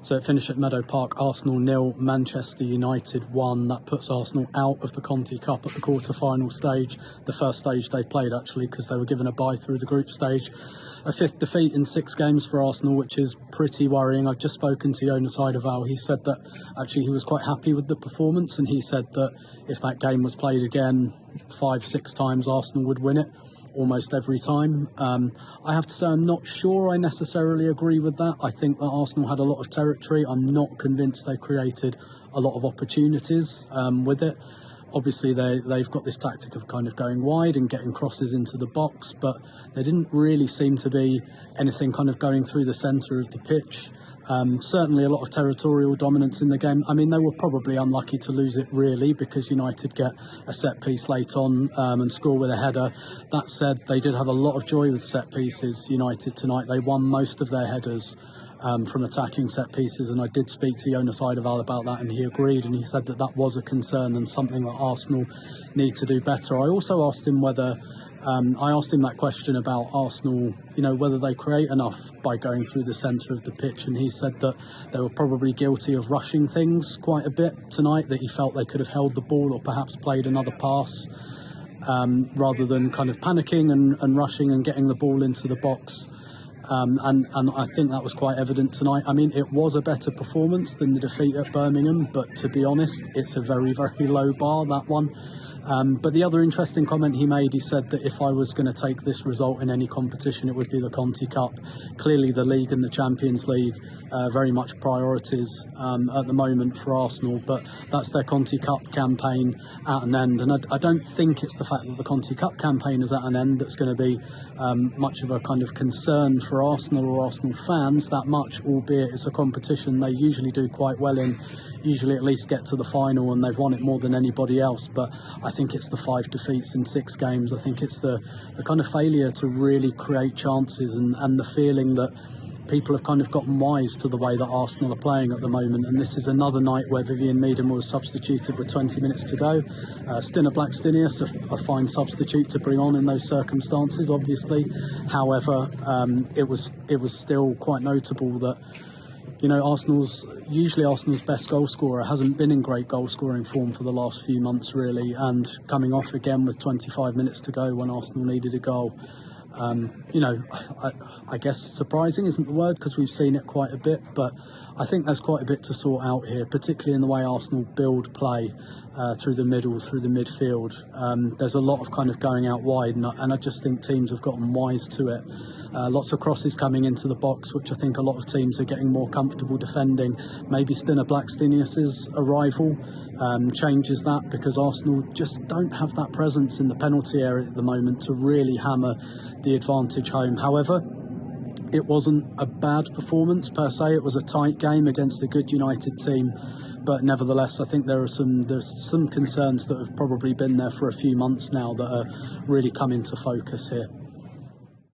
So it finished at Meadow Park, Arsenal 0, Manchester United 1. That puts Arsenal out of the Conti Cup at the quarter-final stage, the first stage they played actually, because they were given a bye through the group stage. A fifth defeat in 6 games for Arsenal, which is pretty worrying. I've just spoken to Jonas Eidevall. He said that actually he was quite happy with the performance, and he said that if that game was played again 5-6 times, Arsenal would win it almost every time. I have to say I'm not sure I necessarily agree with that. I think that Arsenal had a lot of territory. I'm not convinced they created a lot of opportunities with it. Obviously they've got this tactic of kind of going wide and getting crosses into the box, but there didn't really seem to be anything kind of going through the centre of the pitch. Certainly a lot of territorial dominance in the game. I mean, they were probably unlucky to lose it really, because United get a set piece late on and score with a header. That said, they did have a lot of joy with set pieces, United, tonight. They won most of their headers from attacking set pieces, and I did speak to Jonas Eidevall about that, and he agreed, and he said that that was a concern and something that Arsenal need to do better. I also asked him whether I asked him that question about Arsenal, whether they create enough by going through the centre of the pitch, and he said that they were probably guilty of rushing things quite a bit tonight, that he felt they could have held the ball or perhaps played another pass rather than kind of panicking and rushing and getting the ball into the box. And I think that was quite evident tonight. I mean, it was a better performance than the defeat at Birmingham, but to be honest, it's a very, very low bar, that one. But the other interesting comment he made, he said that if I was going to take this result in any competition, it would be the Conti Cup. Clearly the League and the Champions League very much priorities at the moment for Arsenal, but that's their Conti Cup campaign at an end. And I don't think it's the fact that the Conti Cup campaign is at an end that's going to be much of a kind of concern for Arsenal or Arsenal fans that much, albeit it's a competition they usually do quite well in, usually at least get to the final, and they've won it more than anybody else. But I think it's the 5 defeats in 6 games. I think it's the kind of failure to really create chances and the feeling that people have kind of gotten wise to the way that Arsenal are playing at the moment. And this is another night where Vivian Miedema was substituted with 20 minutes to go. Stina Blackstenius, a fine substitute to bring on in those circumstances, obviously. However, it was still quite notable that Arsenal's best goal scorer hasn't been in great goal scoring form for the last few months really, and coming off again with 25 minutes to go when Arsenal needed a goal. I guess surprising isn't the word, because we've seen it quite a bit, but I think there's quite a bit to sort out here, particularly in the way Arsenal build play through the middle, through the midfield. There's a lot of kind of going out wide, and I just think teams have gotten wise to it. Lots of crosses coming into the box, which I think a lot of teams are getting more comfortable defending. Maybe Stina Blackstenius' arrival changes that, because Arsenal just don't have that presence in the penalty area at the moment to really hammer the advantage home. However, it wasn't a bad performance per se. It was a tight game against a good United team, but nevertheless I think there's some concerns that have probably been there for a few months now that are really come into focus here.